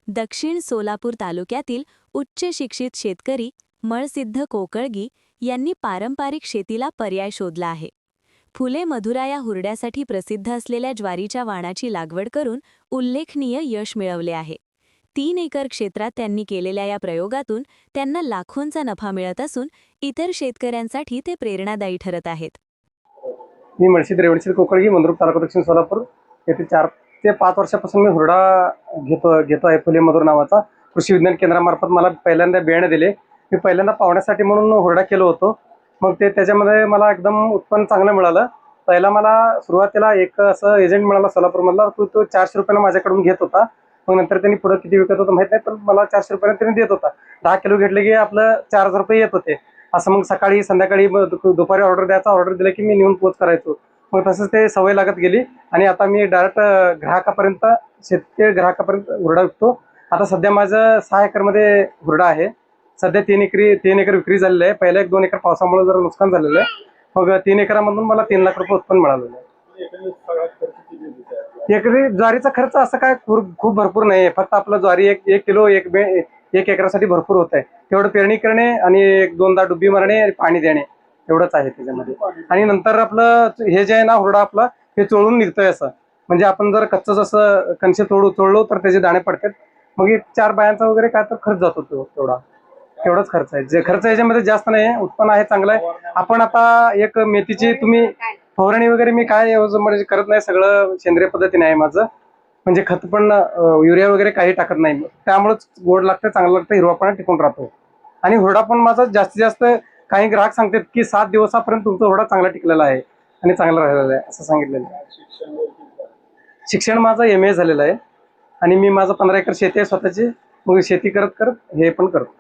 दक्षिण सोलापूर तालुक्यातील उच्च शिक्षित शेतकरी मळसिद्ध कोकळगी यांनी पारंपरिक शेतीला पर्याय शोधला आहे. फुले मधुरा या हुरड्यासाठी प्रसिद्ध असलेल्या ज्वारीच्या वाणाची लागवड करून उल्लेखनीय यश मिळवले आहे. 3 एकर क्षेत्रात त्यांनी केलेल्या या प्रयोगातून त्यांना लाखोंचा नफा मिळत असून इतर शेतकऱ्यांसाठी ते प्रेरणादायी ठरत आहेत. मी मळसिद्ध रेवणसिद्ध कोकळगी मंद्रुप तालुका दक्षिण सोलापूर येथे 4 ते 5 वर्षापासून मी हुरडा घेतो आहे. फुले मधुर नावाचा कृषी विज्ञान केंद्रामार्फत मला पहिल्यांदा बियाणे दिले. मी पहिल्यांदा पावण्यासाठी म्हणून हुरडा केलो होतो. मग त्याच्यामध्ये मला एकदम उत्पन्न चांगलं मिळालं. पहिला मला सुरुवातीला एक असं एजंट मिळाला सोलापूरमधला, तो 400 रुपयाला माझ्याकडून घेत होता. मग नंतर त्यांनी पुढे किती विकत होतं माहित नाही, पण मला 400 रुपयाला त्यांनी देत होता. 10 किलो घेतले की आपलं 4000 रुपये येत होते. असं मग सकाळी संध्याकाळी दुपारी ऑर्डर द्यायचा, ऑर्डर दिलं की मी नेऊन पोच करायचो. मग तसंच ते सवय लागत गेली आणि आता मी डायरेक्ट ग्राहकापर्यंत शेतकरी ग्राहकापर्यंत हुरडा विकतो. आता सध्या माझं 6 एकरमध्ये हुरडा आहे. सध्या 3 एकर विक्री झालेली आहे. पहिला 1-2 एकर पावसामुळे जरा नुकसान झालेलं आहे. मग 3 एकरामधून मला 3 लाख रुपये उत्पन्न मिळालेलं आहे. एकरी ज्वारीचा खर्च असं काय खूप भरपूर नाही आहे. फक्त आपलं ज्वारी एक किलो एक एकरासाठी भरपूर होत आहे. तेवढं पेरणी करणे आणि 1-2दा डुब्बी मारणे आणि पाणी देणे एवढंच आहे त्याच्यामध्ये. आणि नंतर आपलं हे जे आहे ना हुरडा आपला हे चोळून निघतोय असं. म्हणजे आपण जर कच्चं जसं कणसे चोळलो तर त्याचे दाणे पडतात. मग 4 बायांचा वगैरे काय तर खर्च जातो तेवढाच खर्च आहे. जे खर्च याच्यामध्ये जास्त नाही आहे. उत्पन्न आहे चांगलं आहे. आपण आता एक मेथीची तुम्ही फवारणी वगैरे मी काय म्हणजे करत नाही. सगळं सेंद्रिय पद्धतीने आहे माझं. म्हणजे खत पण युरिया वगैरे काही टाकत नाही. त्यामुळेच गोड लागतं, चांगलं लागतं, हिरवापणा टिकून राहतो. आणि हुरडा पण माझा जास्तीत जास्त काही ग्राहक सांगतात की 7 दिवसापर्यंत तुमचा हुरडा चांगला टिकलेला आहे आणि चांगला राहिलेला आहे असं सांगितलेलं आहे. शिक्षण माझं MA झालेलं आहे आणि मी माझं 15 एकर शेती आहे स्वतःची. मग शेती करत हे पण करतो.